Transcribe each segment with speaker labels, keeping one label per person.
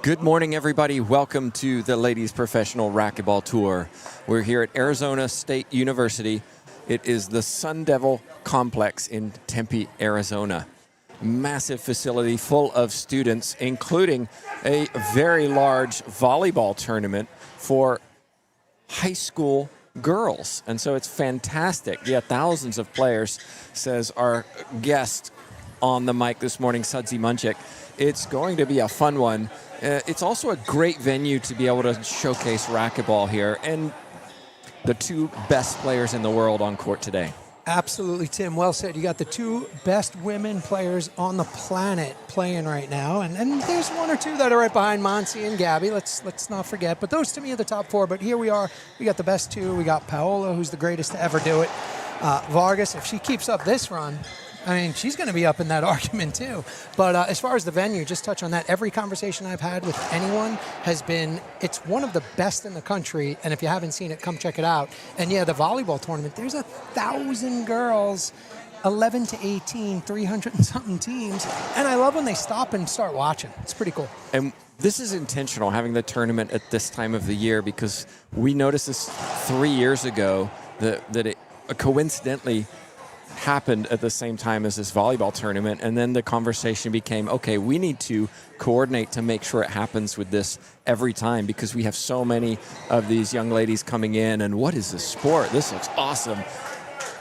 Speaker 1: Good morning, everybody. Welcome to the Ladies Professional Racquetball Tour. We're here at Arizona State University. It is the Sun Devil Complex in Tempe, Arizona. Massive facility full of students, including a very large volleyball tournament for high school girls. And so it's fantastic. Yeah, thousands of players, says our guest on the mic this morning, Sudzi Munchik. It's going to be a fun one. It's also a great venue to be able to showcase racquetball here and the two best players in the world on court today.
Speaker 2: Absolutely, Tim. Well said. You got the two best women players on the planet playing right now, and there's one or two that are right behind Monsi and Gabby. Let's not forget. But those to me are the top four. But here we are. We got the best two. We got Paola, who's the greatest to ever do it. Vargas, if she keeps up this run, I mean, she's going to be up in that argument too. But as far as the venue, just touch on that. Every conversation I've had with anyone has been, it's one of the best in the country. And if you haven't seen it, come check it out. And yeah, the volleyball tournament, there's 1,000 girls, 11 to 18, 300 and something teams. And I love when they stop and start watching. It's pretty cool.
Speaker 1: And this is intentional, having the tournament at this time of the year, because we noticed this 3 years ago that it coincidentally happened at the same time as this volleyball tournament, and then the conversation became, okay, we need to coordinate to make sure it happens with this every time, because we have so many of these young ladies coming in, and what is this sport? This looks awesome.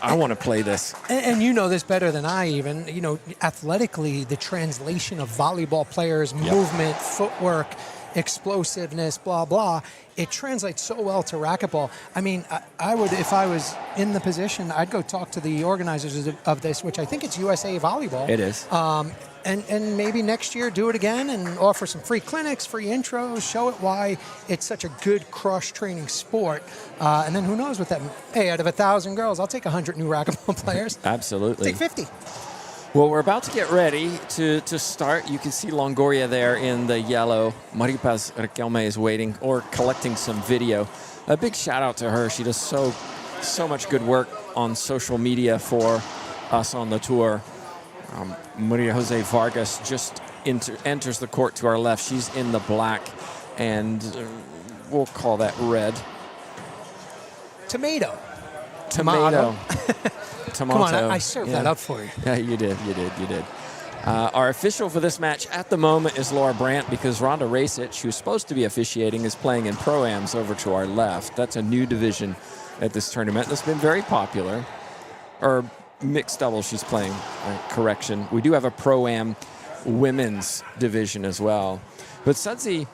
Speaker 1: I want to play this.
Speaker 2: And you know this better than I even. You know, athletically, the translation of volleyball players, movement, footwork, explosiveness, blah, blah, it translates so well to racquetball. I mean, I would, if I was in the position, I'd go talk to the organizers of this, which I think it's USA Volleyball.
Speaker 1: It is.
Speaker 2: And maybe next year do it again and offer some free clinics, free intros, show it why it's such a good cross-training sport. And then who knows what that, hey, out of 1,000 girls, I'll take 100 new racquetball players.
Speaker 1: Absolutely.
Speaker 2: Take 50.
Speaker 1: Well, we're about to get ready to start. You can see Longoria there in the yellow. Maripaz Riquelme is waiting or collecting some video. A big shout out to her. She does so much good work on social media for us on the tour. Maria Jose Vargas just enters the court to our left. She's in the black, and we'll call that red.
Speaker 2: Tomato.
Speaker 1: Tomato.
Speaker 2: Come on, I served that up for you.
Speaker 1: Yeah, you did. Our official for this match at the moment is Laura Brandt, because Rhonda Rasic, who's supposed to be officiating, is playing in Pro-Ams over to our left. That's a new division at this tournament that's been very popular. Or mixed doubles she's playing, correction. We do have a Pro-Am women's division as well. But Sudzi,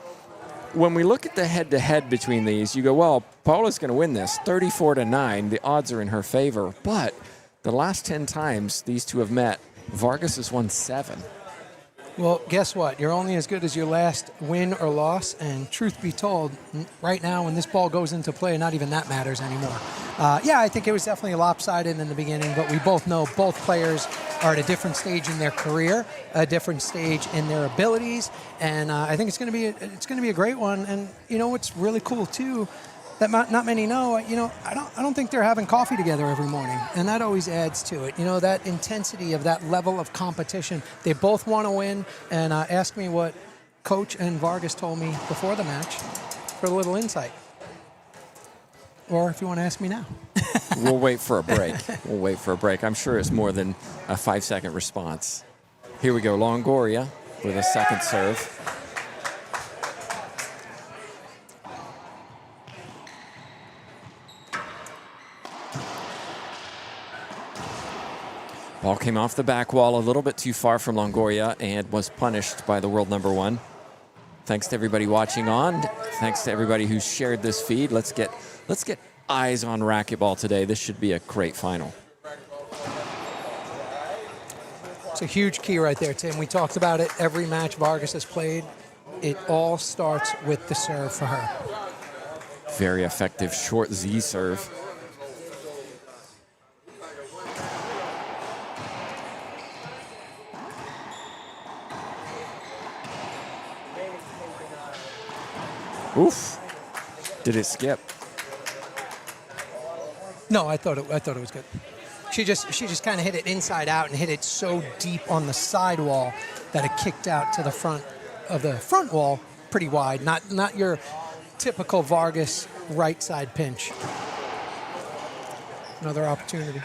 Speaker 1: when we look at the head-to-head between these, you go, well, Paola's going to win this, 34-9. The odds are in her favor. But the last 10 times these two have met, Vargas has won 7.
Speaker 2: Well, guess what? You're only as good as your last win or loss, and truth be told, right now when this ball goes into play, not even that matters anymore. Yeah, I think it was definitely lopsided in the beginning, but we both know both players are at a different stage in their career, a different stage in their abilities, and I think it's going to be a great one. And you know what's really cool too, that not many know, you know, I don't think they're having coffee together every morning, and that always adds to it. You know, that intensity of that level of competition. They both want to win, and ask me what Coach and Vargas told me before the match for a little insight. Or if you want to ask me now.
Speaker 1: We'll wait for a break. I'm sure it's more than a 5-second response. Here we go, Longoria with a second serve. Ball came off the back wall a little bit too far from Longoria and was punished by the world number 1. Thanks to everybody watching on. Thanks to everybody who shared this feed. Let's get eyes on racquetball today. This should be a great final.
Speaker 2: It's a huge key right there, Tim. We talked about it every match Vargas has played. It all starts with the serve for her.
Speaker 1: Very effective short Z serve. Oof. Did it skip?
Speaker 2: No, I thought it was good. She just kind of hit it inside out and hit it so deep on the sidewall that it kicked out to the front of the front wall pretty wide. Not your typical Vargas right side pinch. Another opportunity.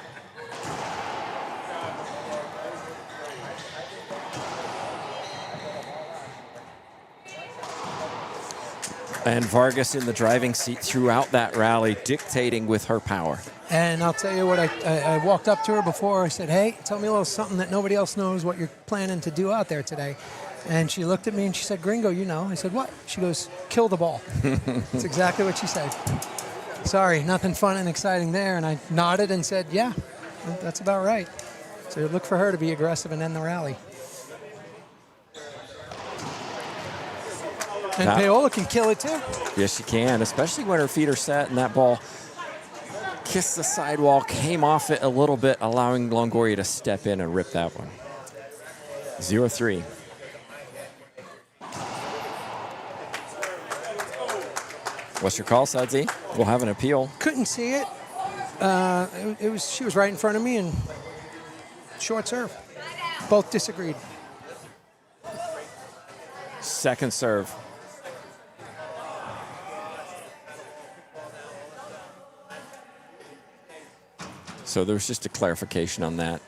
Speaker 1: And Vargas in the driving seat throughout that rally, dictating with her power.
Speaker 2: And I'll tell you what, I walked up to her before. I said, hey, tell me a little something that nobody else knows what you're planning to do out there today. And she looked at me and she said, Gringo, you know. I said, what? She goes, kill the ball. That's exactly what she said. Sorry, nothing fun and exciting there. And I nodded and said, yeah, that's about right. So look for her to be aggressive and end the rally. And Paola can kill it too.
Speaker 1: Yes, she can, especially when her feet are set and that ball kissed the sidewall, came off it a little bit, allowing Longoria to step in and rip that one. 0-3. What's your call, Sudsy? We'll have an appeal.
Speaker 2: Couldn't see it. She was right in front of me and short serve. Both disagreed.
Speaker 1: Second serve. So there's just a clarification on that.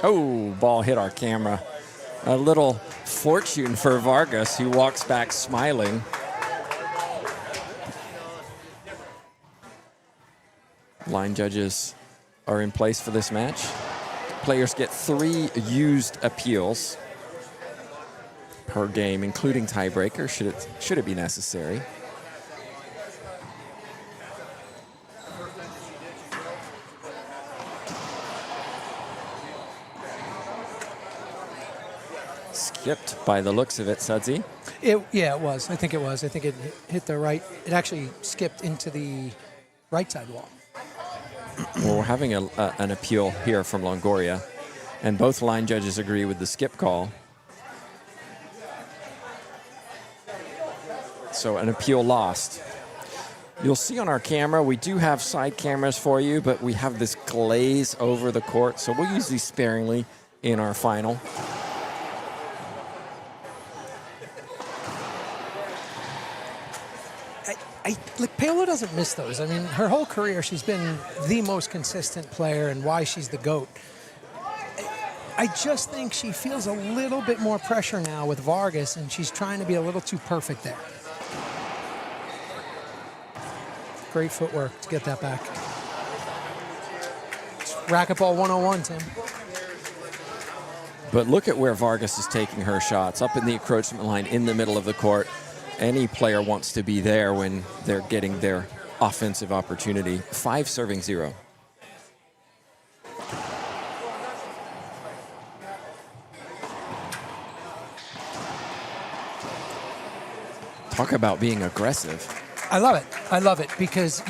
Speaker 1: Oh, ball hit our camera. A little fortune for Vargas, who walks back smiling. Line judges are in place for this match. Players get 3 used appeals per game, including tiebreaker, should it be necessary. Skipped by the looks of it, Sudsy.
Speaker 2: Yeah, it was. I think it was. I think it hit the right. It actually skipped into the right side wall.
Speaker 1: Well, we're having an appeal here from Longoria, and both line judges agree with the skip call. So an appeal lost. You'll see on our camera, we do have side cameras for you, but we have this glaze over the court, so we'll use these sparingly in our final.
Speaker 2: Like Paola doesn't miss those. I mean, her whole career, she's been the most consistent player and why she's the GOAT. I just think she feels a little bit more pressure now with Vargas, and she's trying to be a little too perfect there. Great footwork to get that back. It's racquetball 101, Tim.
Speaker 1: But look at where Vargas is taking her shots, up in the encroachment line in the middle of the court. Any player wants to be there when they're getting their offensive opportunity. 5 serving 0. Talk about being aggressive.
Speaker 2: I love it. I love it because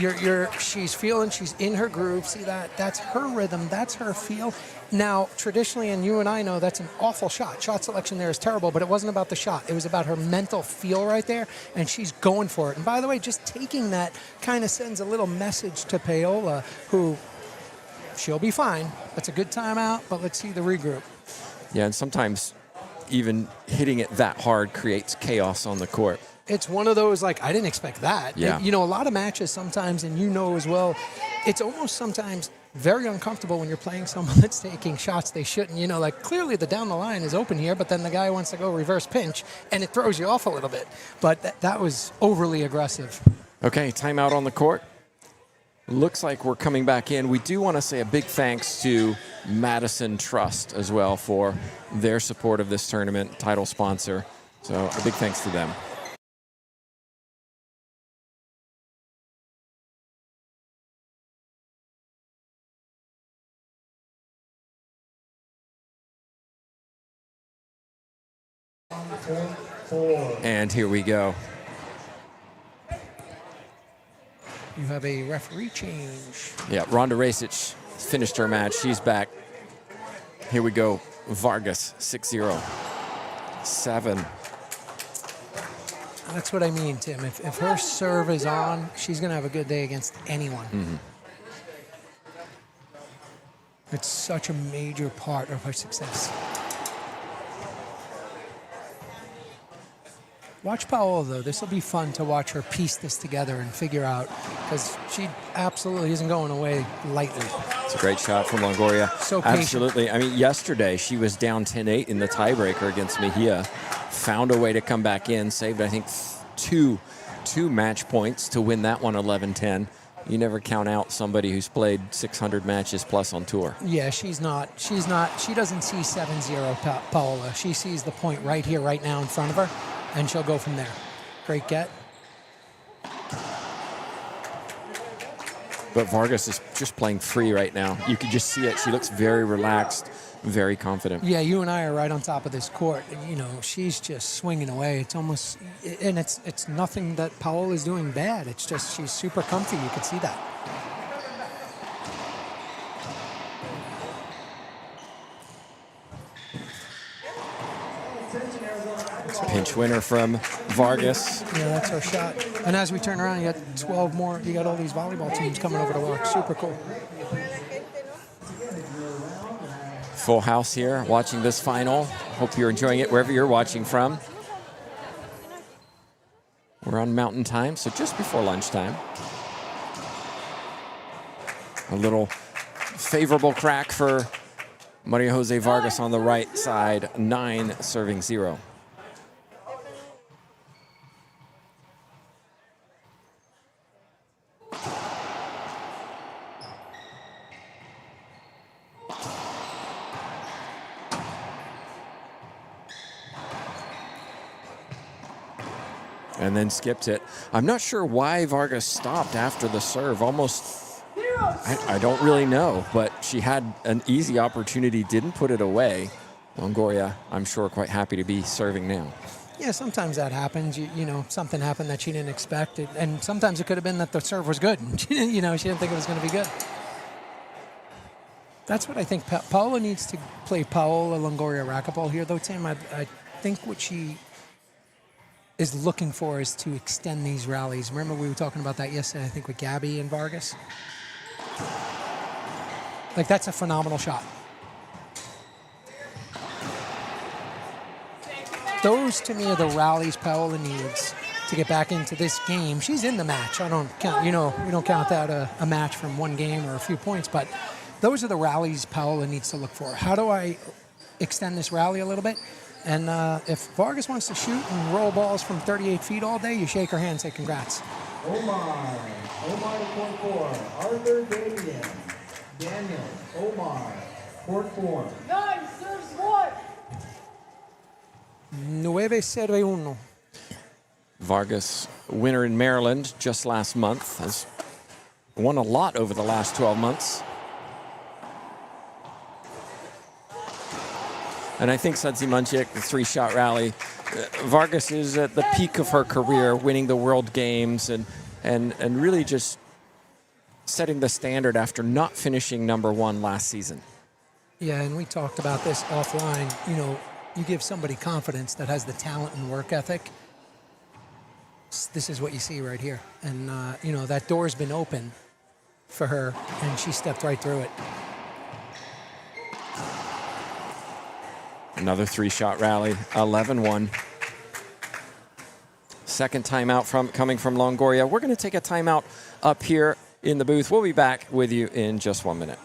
Speaker 2: she's feeling, she's in her groove. See that? That's her rhythm. That's her feel. Now, traditionally, and you and I know that's an awful shot. Shot selection there is terrible, but it wasn't about the shot. It was about her mental feel right there, and she's going for it. And by the way, just taking that kind of sends a little message to Paola, who she'll be fine. That's a good timeout, but let's see the regroup.
Speaker 1: Yeah, and sometimes even hitting it that hard creates chaos on the court.
Speaker 2: It's one of those, like, I didn't expect that.
Speaker 1: Yeah.
Speaker 2: You know, a lot of matches sometimes, and you know as well, it's almost sometimes very uncomfortable when you're playing someone that's taking shots they shouldn't. You know, like, clearly the down the line is open here, but then the guy wants to go reverse pinch, and it throws you off a little bit. But that was overly aggressive.
Speaker 1: Okay, timeout on the court. Looks like we're coming back in. We do want to say a big thanks to Madison Trust as well for their support of this tournament, title sponsor. So a big thanks to them. And here we go.
Speaker 2: You have a referee change.
Speaker 1: Yeah, Ronda Rasic finished her match. She's back. Here we go. Vargas, 6-0. 7.
Speaker 2: That's what I mean, Tim. If her serve is on, she's going to have a good day against anyone.
Speaker 1: Mm-hmm.
Speaker 2: It's such a major part of her success. Watch Paola, though. This will be fun to watch her piece this together and figure out, because she absolutely isn't going away lightly.
Speaker 1: It's a great shot from Longoria.
Speaker 2: So patient.
Speaker 1: Absolutely. I mean, yesterday she was down 10-8 in the tiebreaker against Mejia. Found a way to come back in. Saved, I think, two match points to win that one 11-10. You never count out somebody who's played 600 matches plus on tour.
Speaker 2: Yeah, she doesn't see 7-0 Paola. She sees the point right here, right now in front of her, and she'll go from there. Great get.
Speaker 1: But Vargas is just playing free right now. You can just see it. She looks very relaxed, very confident.
Speaker 2: Yeah, you and I are right on top of this court. You know, she's just swinging away. It's almost, and it's nothing that Paola is doing bad. It's just she's super comfy. You could see that.
Speaker 1: Pinch winner from Vargas.
Speaker 2: Yeah, that's her shot. And as we turn around, you got 12 more. You got all these volleyball teams coming over to watch. Super cool.
Speaker 1: Full house here watching this final. Hope you're enjoying it wherever you're watching from. We're on Mountain Time, so just before lunchtime. A little favorable crack for Maria Jose Vargas on the right side. 9 serving 0. And then skipped it. I'm not sure why Vargas stopped after the serve. Almost, I don't really know, but she had an easy opportunity, didn't put it away. Longoria, I'm sure, quite happy to be serving now.
Speaker 2: Yeah, sometimes that happens. You know, something happened that she didn't expect. And sometimes it could have been that the serve was good. You know, she didn't think it was going to be good. That's what I think. Paola needs to play Paola Longoria racquetball here, though, Tim. I think what she is looking for is to extend these rallies. Remember we were talking about that yesterday, I think, with Gabby and Vargas? Like, that's a phenomenal shot. Those, to me, are the rallies Paola needs to get back into this game. She's in the match. I don't count, you know, we don't count that a match from one game or a few points, but those are the rallies Paola needs to look for. How do I extend this rally a little bit? And if Vargas wants to shoot and roll balls from 38 feet all day, you shake her hand and say congrats.
Speaker 3: Omar, court 4. Arthur Damian, Daniel, Omar, court 4.
Speaker 4: 9 serves 1.
Speaker 2: 9-0-1.
Speaker 1: Vargas, winner in Maryland just last month, has won a lot over the last 12 months. And I think Sudzi Munchik, the 3-shot rally, Vargas is at the peak of her career, winning the World Games and really just setting the standard after not finishing #1 last season.
Speaker 2: Yeah, and we talked about this offline. You know, you give somebody confidence that has the talent and work ethic. This is what you see right here. And, you know, that door's been open for her, and she stepped right through it.
Speaker 1: Another 3-shot rally, 11-1. Second timeout coming from Longoria. We're going to take a timeout up here in the booth. We'll be back with you in just 1 minute.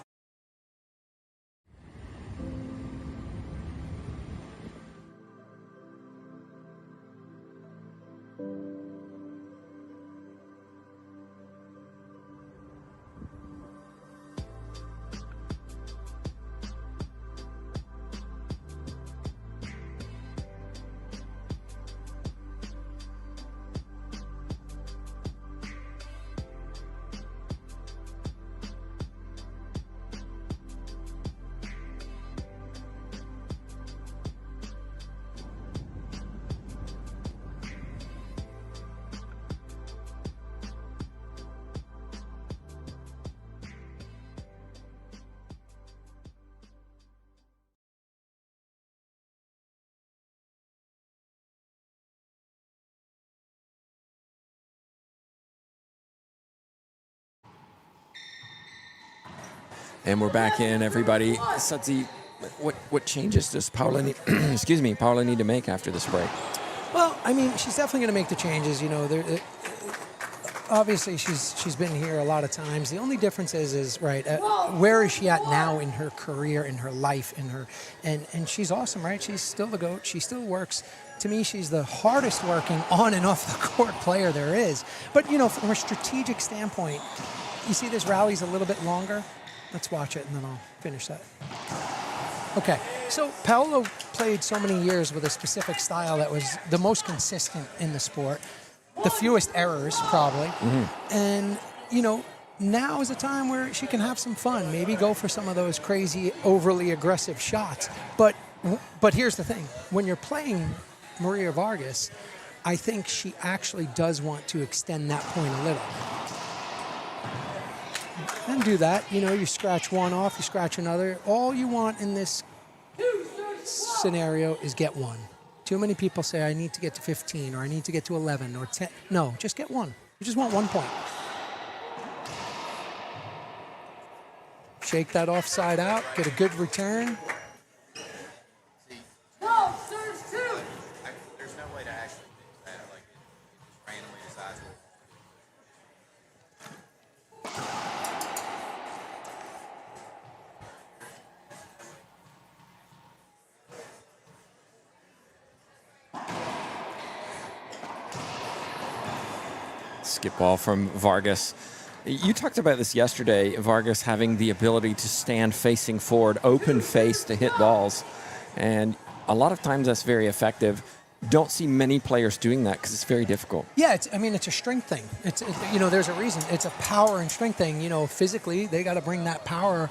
Speaker 1: And we're back in, everybody. Sutzi, what changes does Paula need, Paula need to make after this break?
Speaker 2: Well, I mean, she's definitely going to make the changes. You know, obviously she's been here a lot of times. The only difference is right. Where is she at now in her career, in her life, and she's awesome, right? She's still the GOAT. She still works. To me, she's the hardest working on and off the court player there is. But you know, from a strategic standpoint, you see this rally's a little bit longer. Let's watch it, and then I'll finish that. Okay, so Paolo played so many years with a specific style that was the most consistent in the sport, the fewest errors probably, and you know, now is a time where she can have some fun, maybe go for some of those crazy, overly aggressive shots. But here's the thing: when you're playing Maria Vargas, I think she actually does want to extend that point a little. And do that. You know, you scratch one off, you scratch another. All you want in this scenario is get one. Too many people say, I need to get to 15, or I need to get to 11, or 10. No, just get one. You just want 1 point. Shake that offside out, get a good return.
Speaker 4: No, serves two.
Speaker 5: There's no way to actually fix that, like it randomly decides.
Speaker 1: Skip ball from Vargas. You talked about this yesterday, Vargas having the ability to stand facing forward, open face to hit balls. And a lot of times that's very effective. Don't see many players doing that because it's very difficult.
Speaker 2: Yeah, it's a strength thing. You know, there's a reason. It's a power and strength thing. You know, physically, they got to bring that power.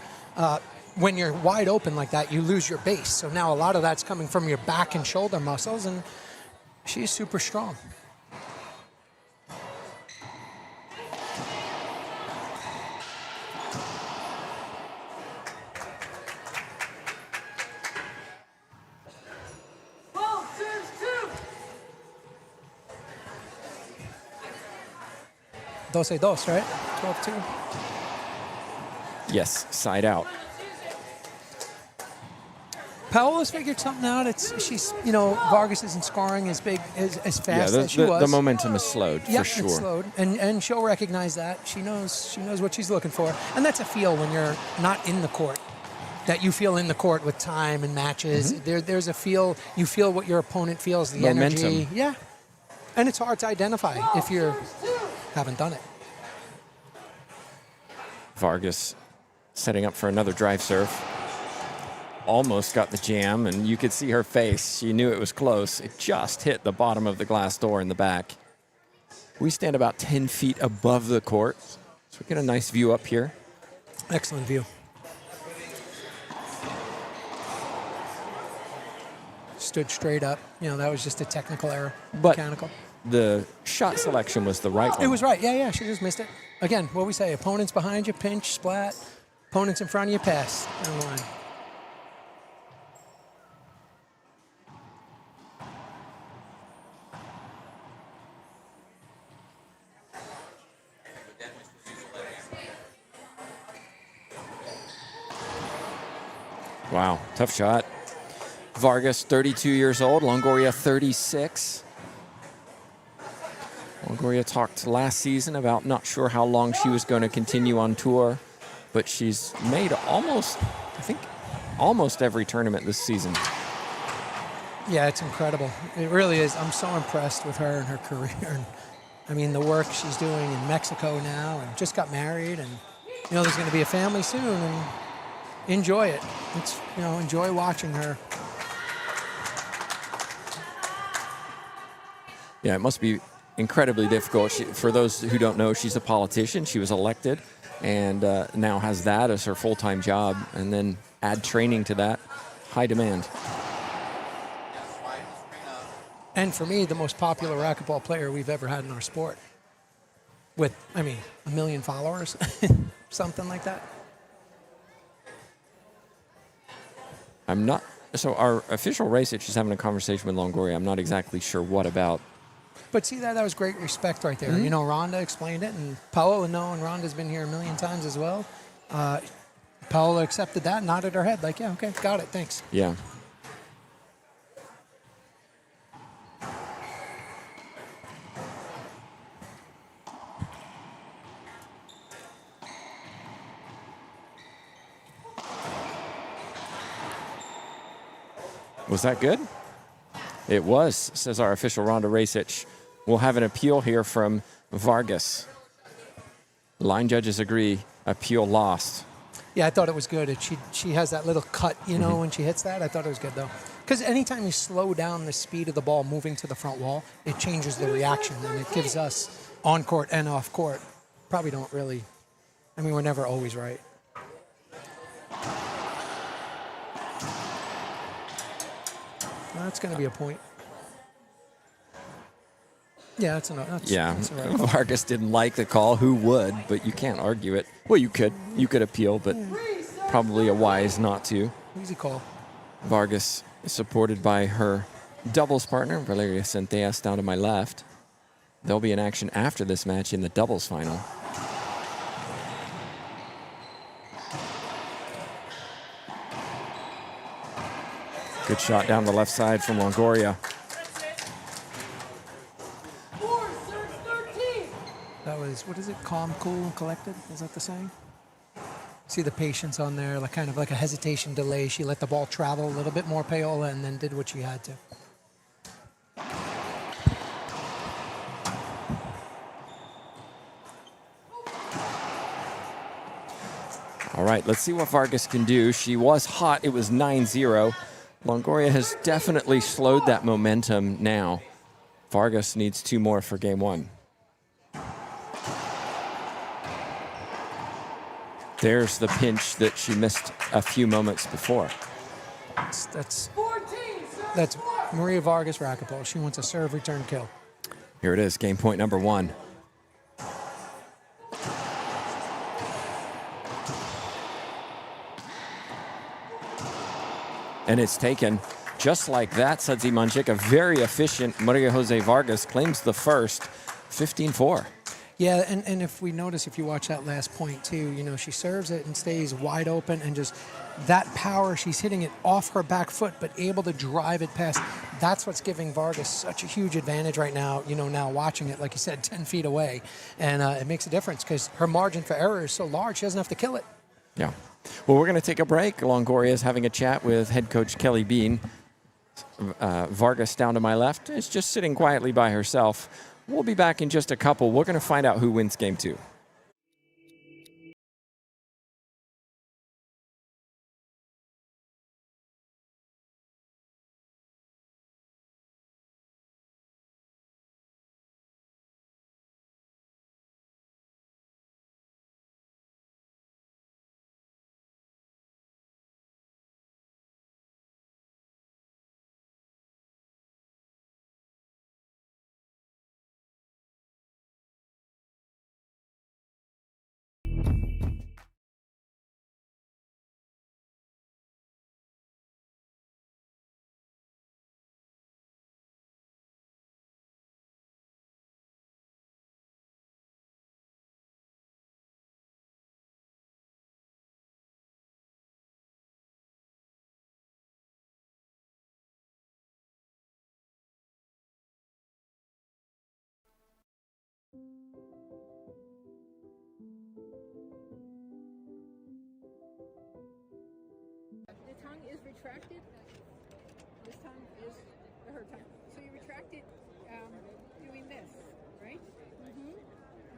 Speaker 2: When you're wide open like that, you lose your base. So now a lot of that's coming from your back and shoulder muscles, and she's super strong.
Speaker 4: Well, serves two.
Speaker 2: 12-2, right? 12-2.
Speaker 1: Yes, side out.
Speaker 2: Paola's figured something out. She's Vargas isn't scoring as big as fast as she was.
Speaker 1: The momentum has slowed for sure.
Speaker 2: It's slowed, and she'll recognize that. She knows what she's looking for, and that's a feel when you're not in the court. That you feel in the court with time and matches. There's a feel. You feel what your opponent feels. The
Speaker 1: Momentum.
Speaker 2: energy. Yeah, and it's hard to identify if you haven't done it.
Speaker 1: Vargas setting up for another drive serve. Almost got the jam, and you could see her face. She knew it was close. It just hit the bottom of the glass door in the back. We stand about 10 feet above the court, so we get a nice view up here.
Speaker 2: Excellent view. Stood straight up. You know, that was just a technical error.
Speaker 1: But
Speaker 2: mechanical.
Speaker 1: the shot selection was the right one.
Speaker 2: It was right. Yeah. She just missed it. Again, what we say, opponents behind you, pinch, splat. Opponents in front of you, pass. Down the line.
Speaker 1: Wow, tough shot. Vargas, 32 years old. Longoria, 36. Longoria talked last season about not sure how long she was going to continue on tour, but she's made almost every tournament this season.
Speaker 2: Yeah, it's incredible. It really is. I'm so impressed with her and her career. And, I mean, the work she's doing in Mexico now, and just got married, and there's going to be a family soon, and enjoy it. It's enjoy watching her.
Speaker 1: Yeah, it must be incredibly difficult. For those who don't know, she's a politician. She was elected and now has that as her full-time job, and then add training to that. High demand.
Speaker 2: And for me, the most popular racquetball player we've ever had in our sport. With, 1 million followers, something like that.
Speaker 1: So our official race that she's having a conversation with Longoria, I'm not exactly sure what about.
Speaker 2: But see, that was great respect right there. Rhonda explained it, and Paolo and Rhonda's been here a million times as well. Paola accepted that, nodded her head like, yeah, okay, got it, thanks.
Speaker 1: Yeah. Was that good? It was, says our official Ronda Rasic. We'll have an appeal here from Vargas. Line judges agree, appeal lost.
Speaker 2: Yeah, I thought it was good. She has that little cut, you know, when she hits that. I thought it was good, though. Because anytime you slow down the speed of the ball moving to the front wall, it changes the reaction, and it gives us on-court and off-court. Probably don't really, I mean, we're never always right. That's going to be a point. Yeah, that's enough. That's all right.
Speaker 1: Vargas didn't like the call. Who would? But you can't argue it. Well, you could. You could appeal, but probably a wise not to.
Speaker 2: Easy call.
Speaker 1: Vargas is supported by her doubles partner, Valeria Centellas, down to my left. They'll be in action after this match in the doubles final. Good shot down the left side from Longoria.
Speaker 2: That was, what is it? Calm, cool, and collected? Is that the saying? See the patience on there, like kind of like a hesitation delay. She let the ball travel a little bit more, Paola, and then did what she had to.
Speaker 1: All right, let's see what Vargas can do. She was hot. It was 9-0. Longoria has definitely slowed that momentum now. Vargas needs 2 more for game 1. There's the pinch that she missed a few moments before.
Speaker 2: That's Maria Vargas racquetball. She wants a serve return kill.
Speaker 1: Here it is, game point number 1. And it's taken. Just like that, Sadzi Manchik, a very efficient Maria Jose Vargas, claims the first, 15-4.
Speaker 2: Yeah, and if we notice, if you watch that last point too, you know, she serves it and stays wide open, and just that power, she's hitting it off her back foot, but able to drive it past. That's what's giving Vargas such a huge advantage right now, you know, now watching it, like you said, 10 feet away. And it makes a difference because her margin for error is so large, she doesn't have to kill it.
Speaker 1: Yeah. Well, we're going to take a break. Longoria is having a chat with head coach Kelly Bean. Vargas down to my left is just sitting quietly by herself. We'll be back in just a couple. We're going to find out who wins game 2.
Speaker 6: The tongue is retracted. This tongue is her tongue. So you retract it doing this, right? Mm-hmm.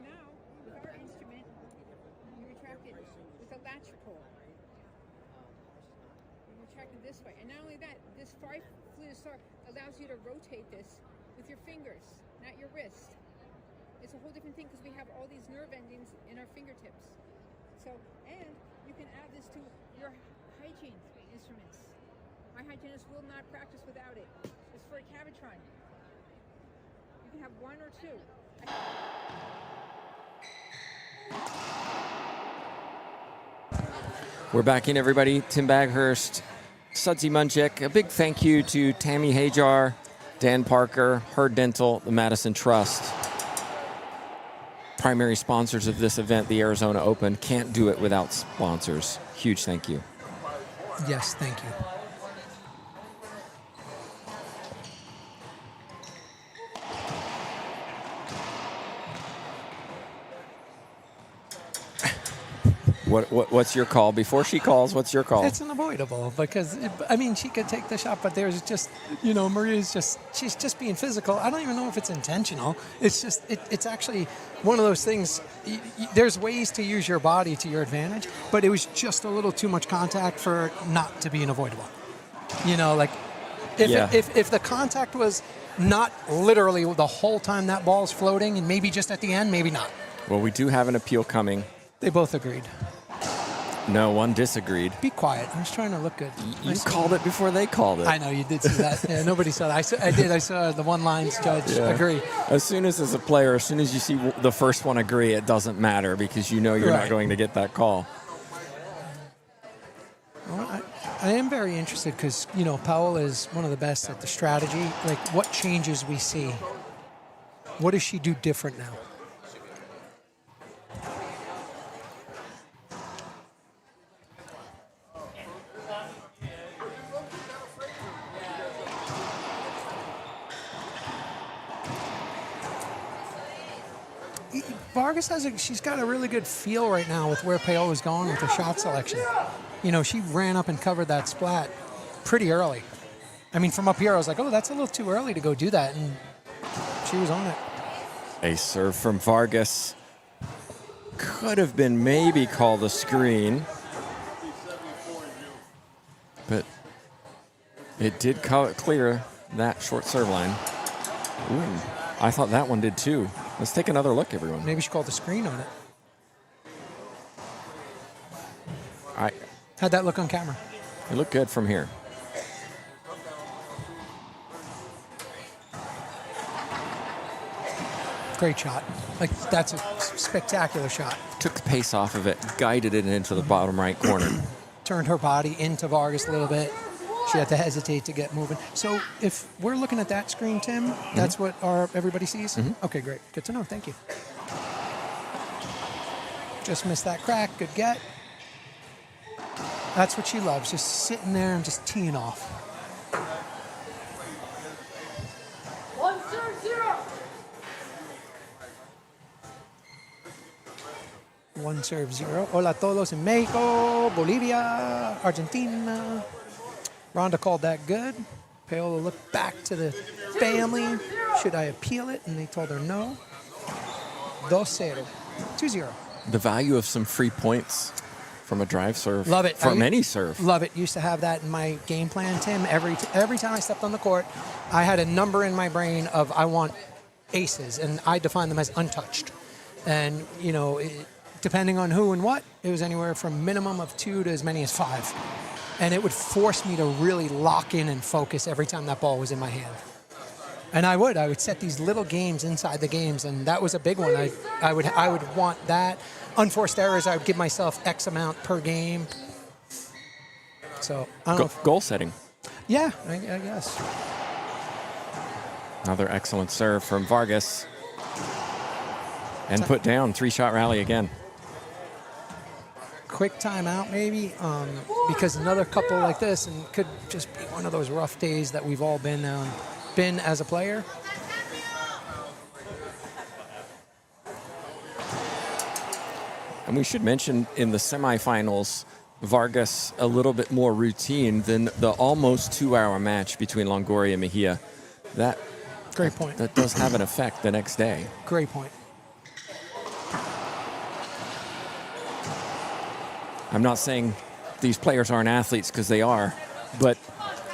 Speaker 6: Now, with our instrument, you retract it with a latch pull. You retract it this way. And not only that, this 5-fluted star allows you to rotate this with your fingers, not your wrist. It's a whole different thing because we have all these nerve endings in our fingertips. So, and you can add this to your hygiene instruments. My hygienist will not practice without it. It's for a Cavitron. You can have 1 or 2.
Speaker 1: We're back in, everybody. Tim Baghurst, Sadzi Manchik. A big thank you to Tammy Hajar, Dan Parker, Her Dental, the Madison Trust. primary sponsors of this event, the Arizona Open. Can't do it without sponsors. Huge thank you.
Speaker 2: Yes, thank you.
Speaker 1: What's your call? Before she calls, what's your call?
Speaker 2: It's unavoidable because, she could take the shot, but there's just, she's just being physical. I don't even know if it's intentional. It's just, it's actually one of those things. There's ways to use your body to your advantage, but it was just a little too much contact for not to be unavoidable. If the contact was not literally the whole time that ball's floating and maybe just at the end, maybe not.
Speaker 1: Well, we do have an appeal coming.
Speaker 2: They both agreed.
Speaker 1: No, one disagreed.
Speaker 2: Be quiet. I was trying to look good.
Speaker 1: You called it before they called it.
Speaker 2: I know, you did see that. Yeah, nobody saw that. I did. I saw the one lines judge agree.
Speaker 1: As soon as a player, as soon as you see the first one agree, it doesn't matter because you know you're not going to get that call.
Speaker 2: Well, I am very interested because, Powell is one of the best at the strategy. Like, what changes we see? What does she do different now? Vargas she's got a really good feel right now with where Paola's going with her shot selection. She ran up and covered that splat pretty early. From up here, I was like, oh, that's a little too early to go do that, and she was on it.
Speaker 1: A serve from Vargas. Could have been maybe called a screen, but it did clear that short serve line. Ooh, I thought that one did too. Let's take another look, everyone.
Speaker 2: Maybe she called the screen on it. How'd that look on camera?
Speaker 1: It looked good from here.
Speaker 2: Great shot. That's a spectacular shot.
Speaker 1: Took the pace off of it, guided it into the bottom right corner.
Speaker 2: Turned her body into Vargas a little bit. She had to hesitate to get moving. So if we're looking at that screen, Tim, that's what everybody sees? Okay, great. Good to know. Thank you. Just missed that crack. Good get. That's what she loves, just sitting there and just teeing off.
Speaker 4: 1-0.
Speaker 2: 1-0. Hola a todos in Mexico, Bolivia, Argentina. Rhonda called that good. Paola looked back to the family. Should I appeal it? And they told her no. 2-0. 2-0.
Speaker 1: The value of some free points from a drive serve.
Speaker 2: Love it.
Speaker 1: From any serve.
Speaker 2: Love it. Used to have that in my game plan, Tim. Every time I stepped on the court, I had a number in my brain of I want aces, and I define them as untouched. And, depending on who and what, it was anywhere from minimum of 2 to as many as 5. And it would force me to really lock in and focus every time that ball was in my hand. And I would set these little games inside the games, and that was a big one. I would want that. Unforced errors, I would give myself X amount per game. So, I don't know.
Speaker 1: Goal setting.
Speaker 2: Yeah, I guess.
Speaker 1: Another excellent serve from Vargas. And put down, 3-shot rally again.
Speaker 2: Quick timeout maybe, because another couple like this, and could just be one of those rough days that we've all been as a player.
Speaker 1: And we should mention in the semifinals, Vargas a little bit more routine than the almost 2-hour match between Longoria and Mejia.
Speaker 2: Great point.
Speaker 1: That does have an effect the next day.
Speaker 2: Great point.
Speaker 1: I'm not saying these players aren't athletes, because they are, but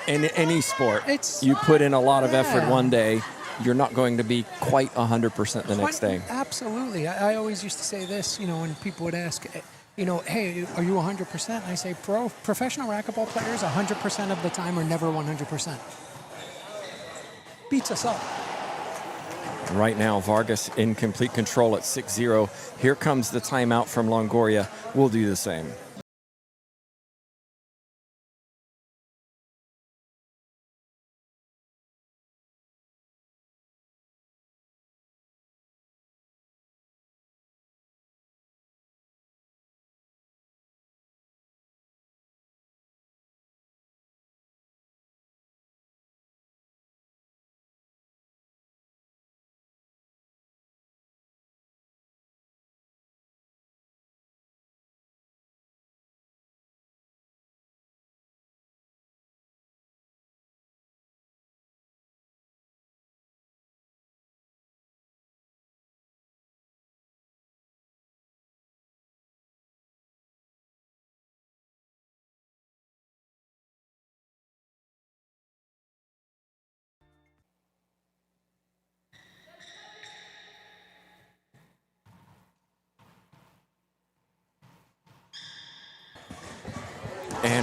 Speaker 1: in any sport, you put in a lot of effort one day, you're not going to be quite 100% the next day.
Speaker 2: Absolutely. I always used to say this, when people would ask, hey, are you 100%? And I say, professional racquetball players 100% of the time are never 100%. Beats us up.
Speaker 1: Right now, Vargas in complete control at 6-0. Here comes the timeout from Longoria. We'll do the same.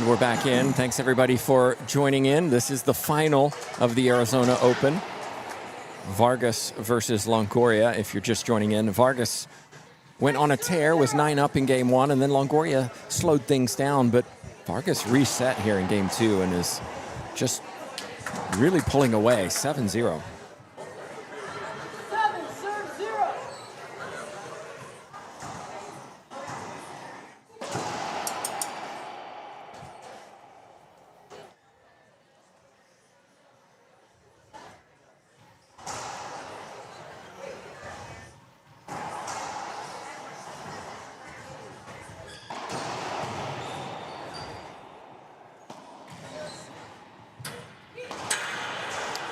Speaker 1: we're back in. Thanks everybody for joining in. This is the final of the Arizona Open. Vargas versus Longoria. If you're just joining in, Vargas went on a tear, was 9-up in game 1, and then Longoria slowed things down, but Vargas reset here in game 2 and is just really pulling away, 7-0.
Speaker 4: 7, serve 0.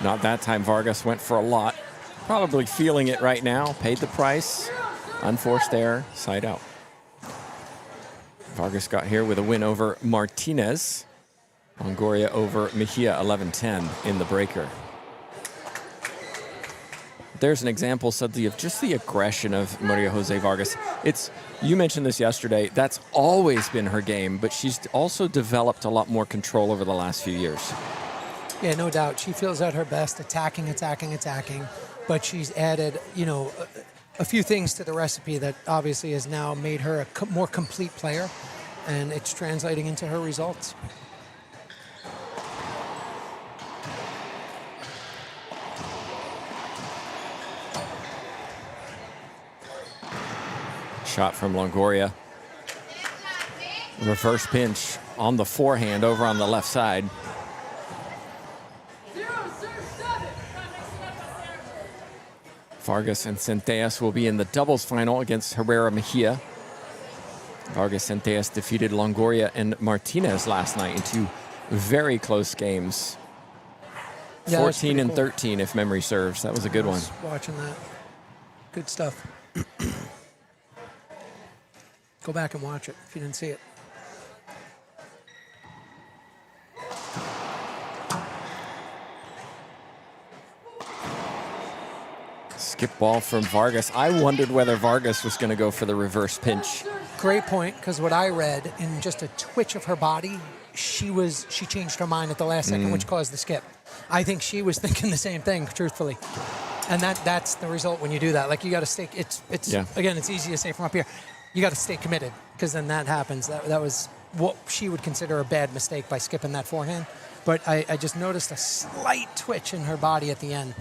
Speaker 1: Not that time. Vargas went for a lot. Probably feeling it right now. Paid the price. Unforced error. Side out. Vargas got here with a win over Martinez. Longoria over Mejia, 11-10 in the breaker. There's an example, Sudley, of just the aggression of Maria Jose Vargas. You mentioned this yesterday. That's always been her game, but she's also developed a lot more control over the last few years.
Speaker 2: Yeah, no doubt. She feels at her best, attacking, but she's added, a few things to the recipe that obviously has now made her a more complete player, and it's translating into her results.
Speaker 1: Shot from Longoria. Reverse pinch on the forehand over on the left side.
Speaker 4: 0, serve 7.
Speaker 1: Vargas and Centellas will be in the doubles final against Herrera Mejia. Vargas Centellas defeated Longoria and Martinez last night in 2 very close games.
Speaker 2: Yeah,
Speaker 1: 14 and
Speaker 2: cool.
Speaker 1: 13, if memory serves. That was a good one.
Speaker 2: Watching that. Good stuff. Go back and watch it if you didn't see it.
Speaker 1: Skip ball from Vargas. I wondered whether Vargas was going to go for the reverse pinch.
Speaker 2: Great point, because what I read in just a twitch of her body, she changed her mind at the last second, which caused the skip. I think she was thinking the same thing, truthfully. And that's the result when you do that. Like, you got to stay. Again, it's easy to say from up here. You got to stay committed, because then that happens. That was what she would consider a bad mistake by skipping that forehand. But I just noticed a slight twitch in her body at the end.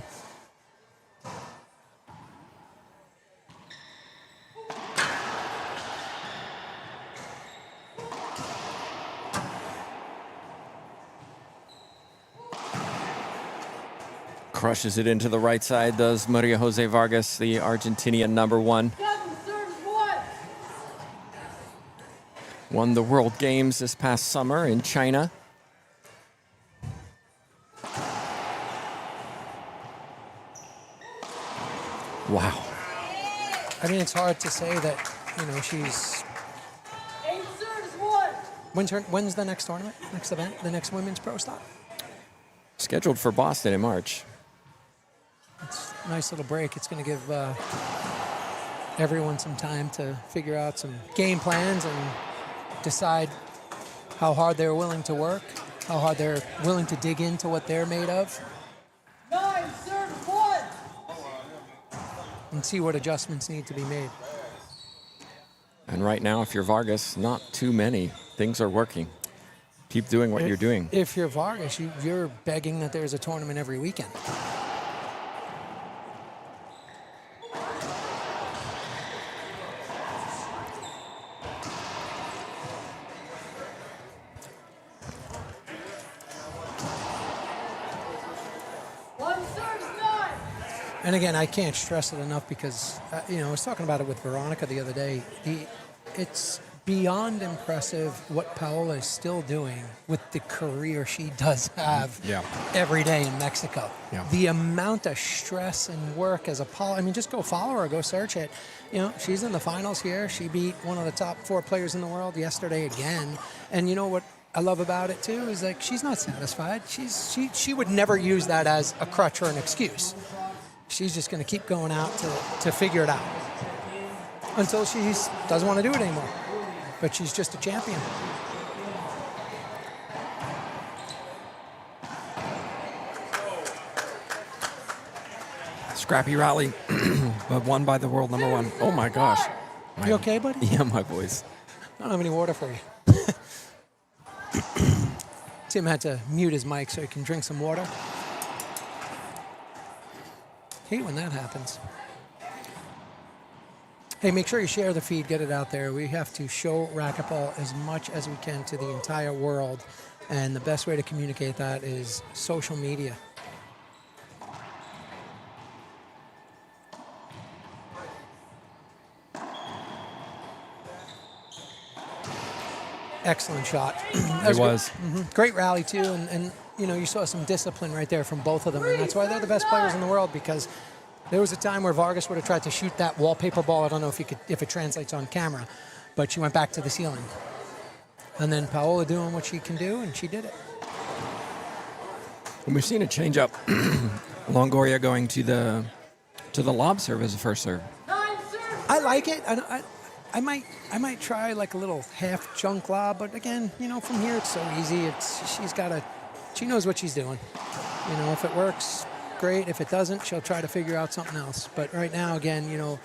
Speaker 1: Crushes it into the right side, does Maria Jose Vargas, the Argentinian #1.
Speaker 4: 7, serve 1.
Speaker 1: Won the World Games this past summer in China. Wow.
Speaker 2: I mean, it's hard to say that, she's...
Speaker 4: 8, serves 1.
Speaker 2: When's the next tournament, next event, the next Women's Pro Stop?
Speaker 1: Scheduled for Boston in March.
Speaker 2: It's a nice little break. It's going to give everyone some time to figure out some game plans and decide how hard they're willing to work, how hard they're willing to dig into what they're made of,
Speaker 4: 9, serves 1.
Speaker 2: and see what adjustments need to be made.
Speaker 1: And right now, if you're Vargas, not too many. Things are working. Keep doing what you're doing.
Speaker 2: If you're Vargas, you're begging that there's a tournament every weekend. And again, I can't stress it enough because, I was talking about it with Veronica the other day. It's beyond impressive what Paola is still doing with the career she does have every day in Mexico.
Speaker 1: Yeah.
Speaker 2: The amount of stress and work as a just go follow her, go search it. She's in the finals here. She beat one of the top 4 players in the world yesterday again. And you know what I love about it too is, like, she's not satisfied. She would never use that as a crutch or an excuse. She's just going to keep going out to figure it out until she doesn't want to do it anymore. But she's just a champion.
Speaker 1: Scrappy rally, but won by the world number one. Oh my gosh.
Speaker 2: You okay, buddy?
Speaker 1: Yeah, my voice.
Speaker 2: I don't have any water for you. Tim had to mute his mic so he can drink some water. Hate when that happens. Hey, make sure you share the feed, get it out there. We have to show racquetball as much as we can to the entire world. And the best way to communicate that is social media. Excellent shot.
Speaker 1: It was.
Speaker 2: Great rally, too. And, you know, you saw some discipline right there from both of them. And that's why they're the best players in the world, because there was a time where Vargas would have tried to shoot that wallpaper ball. I don't know if it translates on camera, but she went back to the ceiling. And then Paola doing what she can do, and she did it.
Speaker 1: And we've seen a change up. Longoria going to the lob serve as a first serve.
Speaker 2: I like it. I might try like a little half chunk lob, but again, you know, from here it's so easy. She knows what she's doing. You know, if it works, great. If it doesn't, she'll try to figure out something else. But right now, again, you know,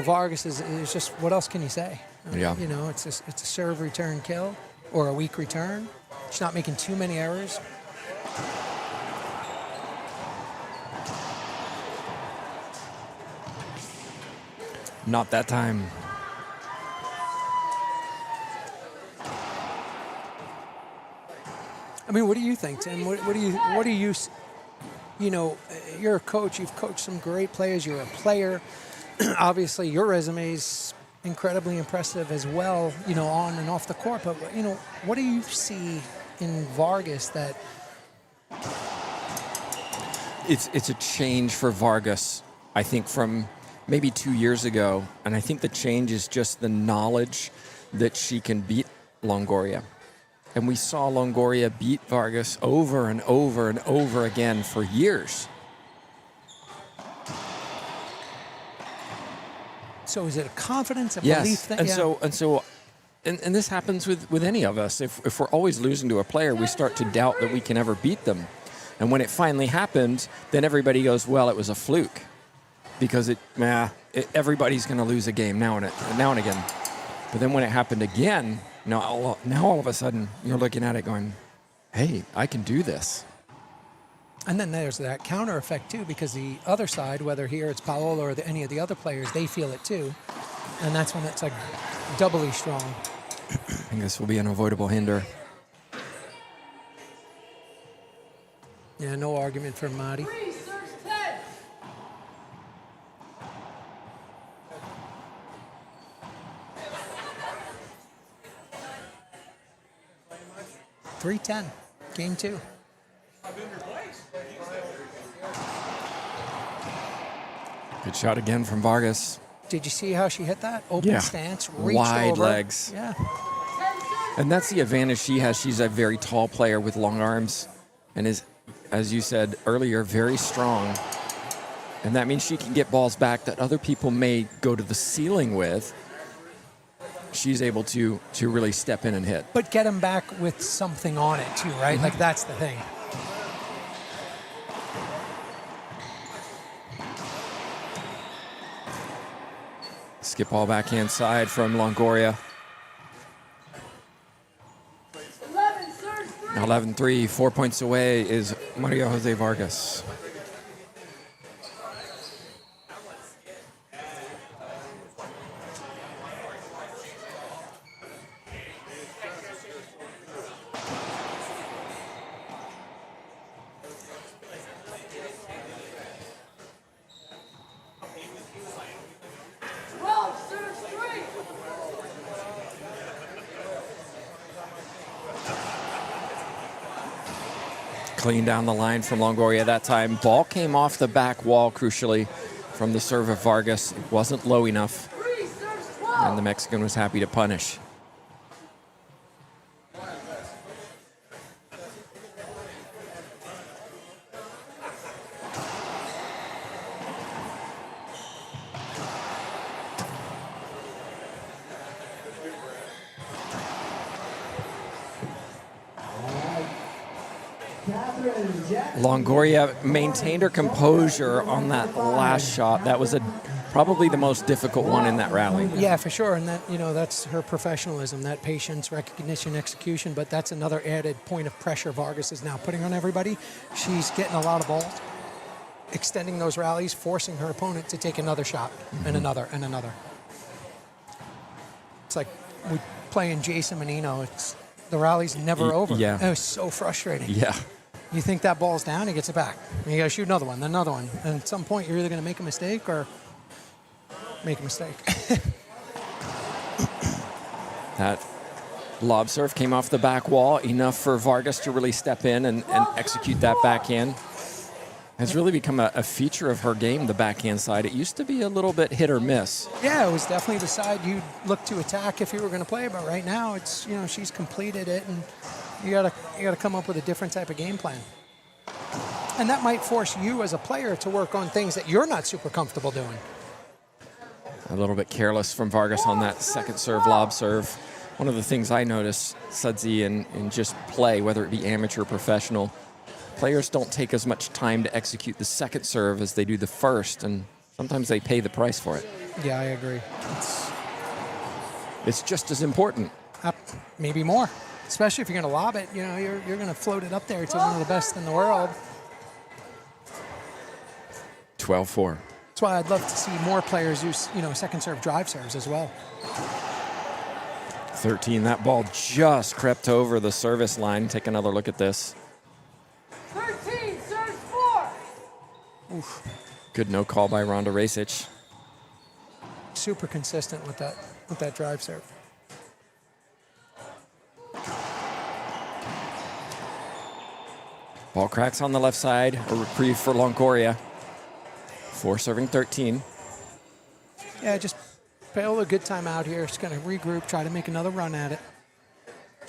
Speaker 2: Vargas is just, what else can you say?
Speaker 1: Yeah.
Speaker 2: You know, it's a serve return kill or a weak return. She's not making too many errors.
Speaker 1: Not that time.
Speaker 2: I mean, what do you think, Tim? What do you, you know, you're a coach. You've coached some great players. You're a player. Obviously, your resume is incredibly impressive as well, you know, on and off the court. But, you know, what do you see in Vargas that...
Speaker 1: It's a change for Vargas, I think, from maybe 2 years ago. And I think the change is just the knowledge that she can beat Longoria. And we saw Longoria beat Vargas over and over and over again for years.
Speaker 2: So is it a confidence, a
Speaker 1: Yes,
Speaker 2: belief thing?
Speaker 1: and this happens with any of us. If we're always losing to a player, we start to doubt that we can ever beat them. And when it finally happened, then everybody goes, well, it was a fluke. Because everybody's going to lose a game now and again. But then when it happened again, now all of a sudden you're looking at it going, hey, I can do this.
Speaker 2: And then there's that counter effect too, because the other side, whether here it's Paola or any of the other players, they feel it too. And that's when it's like doubly strong.
Speaker 1: I think this will be an avoidable hinder.
Speaker 2: Yeah, no argument for Marty.
Speaker 4: 3, serves 10.
Speaker 2: 3-10, game 2.
Speaker 1: Good shot again from Vargas.
Speaker 2: Did you see how she hit that? Open stance, reached
Speaker 1: wide
Speaker 2: over.
Speaker 1: legs.
Speaker 2: Yeah.
Speaker 1: And that's the advantage she has. She's a very tall player with long arms and is, as you said earlier, very strong. And that means she can get balls back that other people may go to the ceiling with. She's able to really step in and hit.
Speaker 2: But get him back with something on it too, right?
Speaker 1: Mm-hmm.
Speaker 2: Like that's the thing.
Speaker 1: Skip ball backhand side from Longoria.
Speaker 4: 11, serves 3.
Speaker 1: 11-3, 4 points away is Maria Jose Vargas. Clean down the line from Longoria that time. Ball came off the back wall, crucially, from the serve of Vargas. It wasn't low enough,
Speaker 4: 3, serves 12.
Speaker 1: and the Mexican was happy to punish.
Speaker 3: Catherine Jackson.
Speaker 1: Longoria maintained her composure on that last shot. That was probably the most difficult one in that rally.
Speaker 2: Yeah, for sure, and that's her professionalism, that patience, recognition, execution. But that's another added point of pressure Vargas is now putting on everybody. She's getting a lot of balls, extending those rallies, forcing her opponent to take another shot and another and another. It's like we playing Jason Menino. The rally's never over.
Speaker 1: Yeah.
Speaker 2: It was so frustrating.
Speaker 1: Yeah.
Speaker 2: You think that ball's down, he gets it back. And you got to shoot another one, then another one. And at some point, you're either going to make a mistake or make a mistake.
Speaker 1: That lob serve came off the back wall, enough for Vargas to really step in and execute that backhand. Has really become a feature of her game, the backhand side. It used to be a little bit hit or miss.
Speaker 2: Yeah, it was definitely the side you'd look to attack if you were going to play. But right now, it's she's completed it, and you gotta come up with a different type of game plan. And that might force you as a player to work on things that you're not super comfortable doing.
Speaker 1: A little bit careless from Vargas on that second serve, lob serve. One of the things I notice, Sudsy, in just play, whether it be amateur or professional, players don't take as much time to execute the second serve as they do the first, and sometimes they pay the price for it.
Speaker 2: Yeah, I agree.
Speaker 1: It's just as important.
Speaker 2: Maybe more, especially if you're going to lob it. You're going to float it up there to one of the best in the world.
Speaker 1: 12-4.
Speaker 2: That's why I'd love to see more players use second serve drive serves as well.
Speaker 1: 13. That ball just crept over the service line. Take another look at this.
Speaker 4: 13, serves 4.
Speaker 2: Oof.
Speaker 1: Good no call by Ronda Rasic.
Speaker 2: Super consistent with that drive serve.
Speaker 1: Ball cracks on the left side. A reprieve for Longoria. 4 serving 13.
Speaker 2: Yeah, just Pale a good time out here. She's going to regroup, try to make another run at it.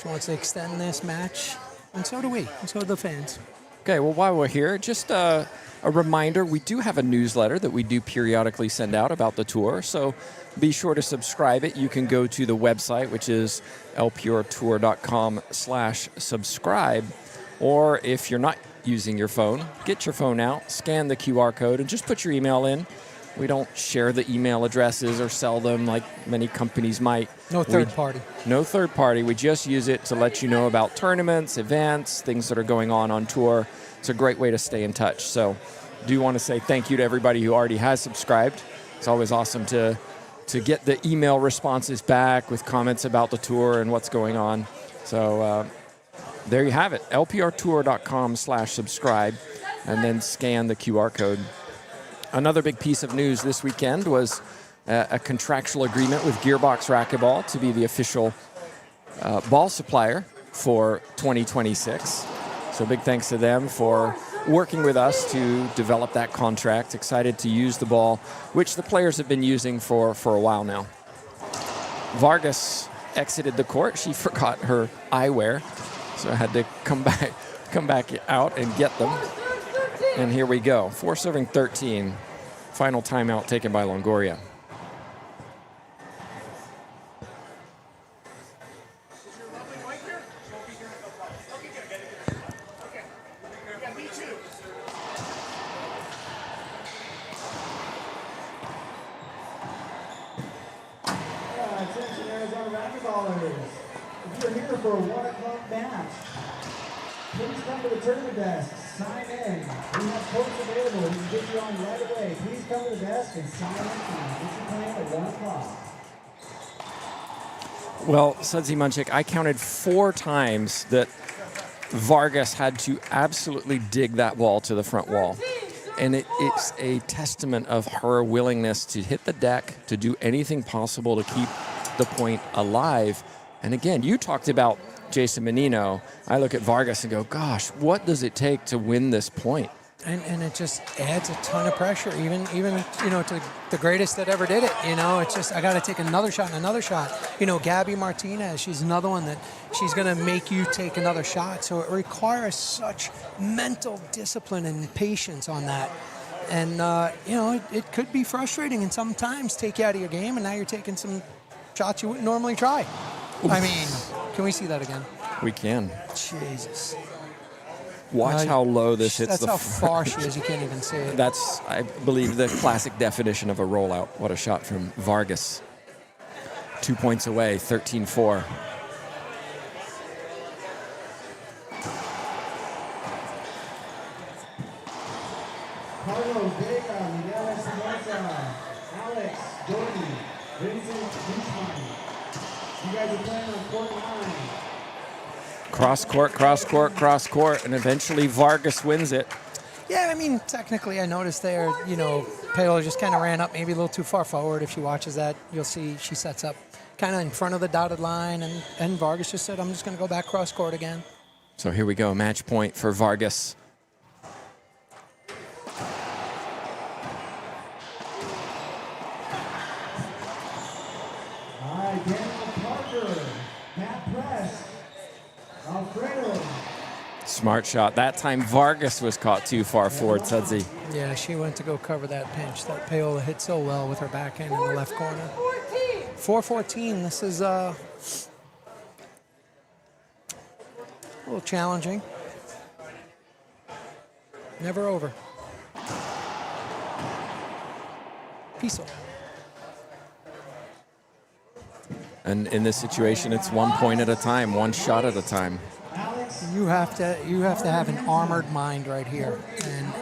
Speaker 2: She wants to extend this match, and so do we, and so do the fans.
Speaker 1: Okay, well, while we're here, just a reminder, we do have a newsletter that we do periodically send out about the tour, so be sure to subscribe it. You can go to the website, which is lprtour.com/subscribe, or if you're not using your phone, get your phone out, scan the QR code, and just put your email in. We don't share the email addresses or sell them like many companies might.
Speaker 2: No third party.
Speaker 1: No third party. We just use it to let you know about tournaments, events, things that are going on tour. It's a great way to stay in touch. So do want to say thank you to everybody who already has subscribed. It's always awesome to get the email responses back with comments about the tour and what's going on. So there you have it, lprtour.com/subscribe, and then scan the QR code. Another big piece of news this weekend was a contractual agreement with Gearbox Racquetball to be the official ball supplier for 2026. So big thanks to them for working with us to develop that contract. Excited to use the ball, which the players have been using for a while now. Vargas exited the court. She forgot her eyewear, so I had to come back out and get them. And here we go, 4 serving 13. Final timeout taken by Longoria.
Speaker 3: Attention Arizona racquetballers. If you're here for a 1 o'clock match, please come to the tournament desk. Sign in. We have coats available. We can get you on right away. Please come to the desk and sign in. Get your plan at 1 o'clock.
Speaker 1: Well, Sudsy Munchik, I counted 4 times that Vargas had to absolutely dig that ball to the front wall. And it's a testament of her willingness to hit the deck, to do anything possible to keep the point alive. And again, you talked about Jason Menino. I look at Vargas and go, gosh, what does it take to win this point?
Speaker 2: And it just adds a ton of pressure, even to the greatest that ever did it. It's just, I got to take another shot and another shot. Gabby Martinez, she's another one that she's going to make you take another shot. So it requires such mental discipline and patience on that. And, it could be frustrating and sometimes take you out of your game, and now you're taking some shots you wouldn't normally try. Oof. I mean, can we see that again?
Speaker 1: We can.
Speaker 2: Jesus.
Speaker 1: Watch how low this hits
Speaker 2: That's
Speaker 1: the
Speaker 2: how far she is. You can't even see it.
Speaker 1: That's, I believe, the classic definition of a rollout. What a shot from Vargas. 2 points away, 13-4.
Speaker 3: Carlos Vega, Miguel Espinosa, Alex, Jordy, Vincent Guzman. You guys are playing on court 9.
Speaker 1: Cross court, cross court, cross court, and eventually Vargas wins it.
Speaker 2: Yeah, I mean, technically, I noticed there, you know, Paola just kind of ran up maybe a little too far forward. If she watches that, you'll see she sets up kind of in front of the dotted line, and Vargas just said, I'm just going to go back cross court again.
Speaker 1: So here we go, match point for Vargas.
Speaker 3: All right, Daniel Parker, Matt Press, Alfredo.
Speaker 1: Smart shot. That time Vargas was caught too far forward, Sudsy.
Speaker 2: Yeah, she went to go cover that pinch that Paola hit so well with her backhand in the left corner. 4-14. This is a little challenging. Never over. Piso.
Speaker 1: And in this situation, it's 1 point at a time, one shot at a time.
Speaker 2: You have to have an armored mind right here, and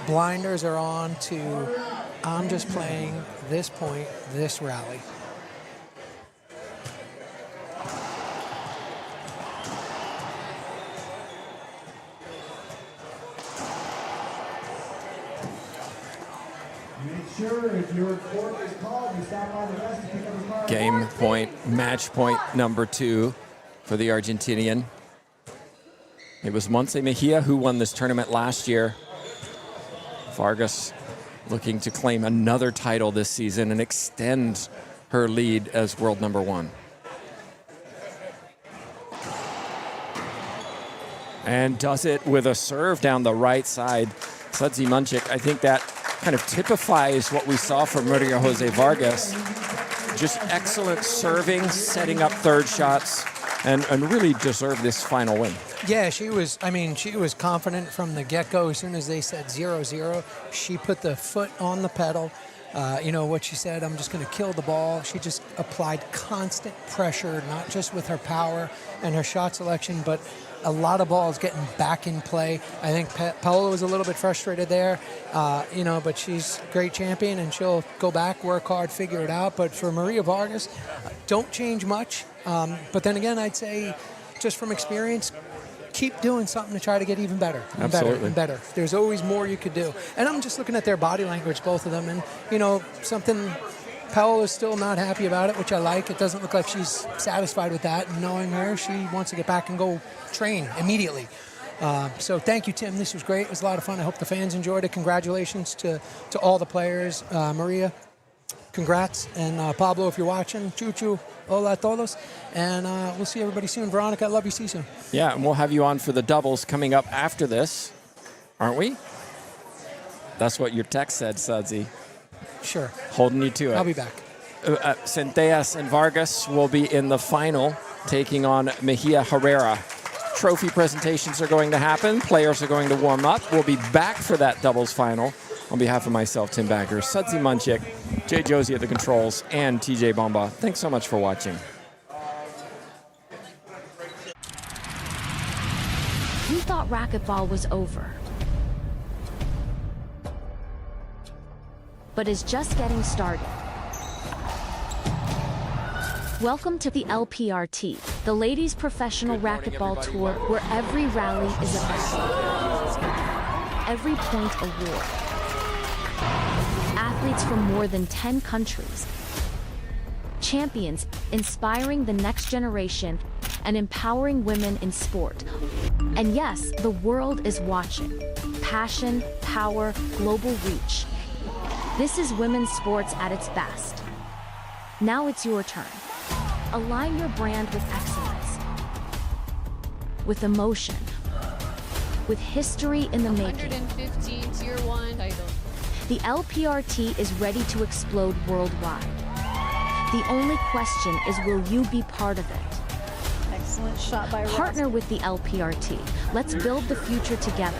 Speaker 2: blinders are on to I'm just playing this point, this rally.
Speaker 3: Make sure if your court is called, you stop by the rest and pick up the card.
Speaker 1: Game point, match point number 2 for the Argentinian. It was Montse Mejia who won this tournament last year. Vargas looking to claim another title this season and extend her lead as world number 1. And does it with a serve down the right side. Sudsy Munchik, I think that kind of typifies what we saw from Maria Jose Vargas. Just excellent serving, setting up third shots, and really deserved this final win.
Speaker 2: Yeah, she was confident from the get-go. As soon as they said 0-0, she put the foot on the pedal. You know what she said, I'm just going to kill the ball. She just applied constant pressure, not just with her power and her shot selection, but a lot of balls getting back in play. I think Paola was a little bit frustrated there, but she's a great champion, and she'll go back, work hard, figure it out. But for Maria Vargas, don't change much. But then again, I'd say, just from experience, keep doing something to try to get even better and
Speaker 1: Absolutely.
Speaker 2: better and better. There's always more you could do. And I'm just looking at their body language, both of them, and, something Paola's still not happy about it, which I like. It doesn't look like she's satisfied with that. And knowing her, she wants to get back and go train immediately. So thank you, Tim. This was great. It was a lot of fun. I hope the fans enjoyed it. Congratulations to all the players. Maria, congrats. And Pablo, if you're watching, Chuchu, hola a todos. And we'll see everybody soon. Veronica, I love you. See you soon.
Speaker 1: Yeah, and we'll have you on for the doubles coming up after this, aren't we? That's what your text said, Sudsy.
Speaker 2: Sure.
Speaker 1: Holding you to it.
Speaker 2: I'll be back.
Speaker 1: Centellas and Vargas will be in the final, taking on Mejia Herrera. Trophy presentations are going to happen. Players are going to warm up. We'll be back for that doubles final. On behalf of myself, Tim Bagger, Sudsy Munchik, Jay Josie at the controls, and TJ Bomba. Thanks so much for watching.
Speaker 7: We thought racquetball was over, but is just getting started. Welcome to the LPRT, the Ladies Professional Racquetball Tour, where every rally is a battle, every point a war. Athletes from more than 10 countries, champions inspiring the next generation and empowering women in sport. And yes, the world is watching. Passion, power, global reach. This is women's sports at its best. Now it's your turn. Align your brand with excellence, with emotion, with history in the making.
Speaker 8: 115 Tier 1 title.
Speaker 7: The LPRT is ready to explode worldwide. The only question is, will you be part of it?
Speaker 9: Excellent shot by Ross.
Speaker 7: Partner with the LPRT. Let's build the future together.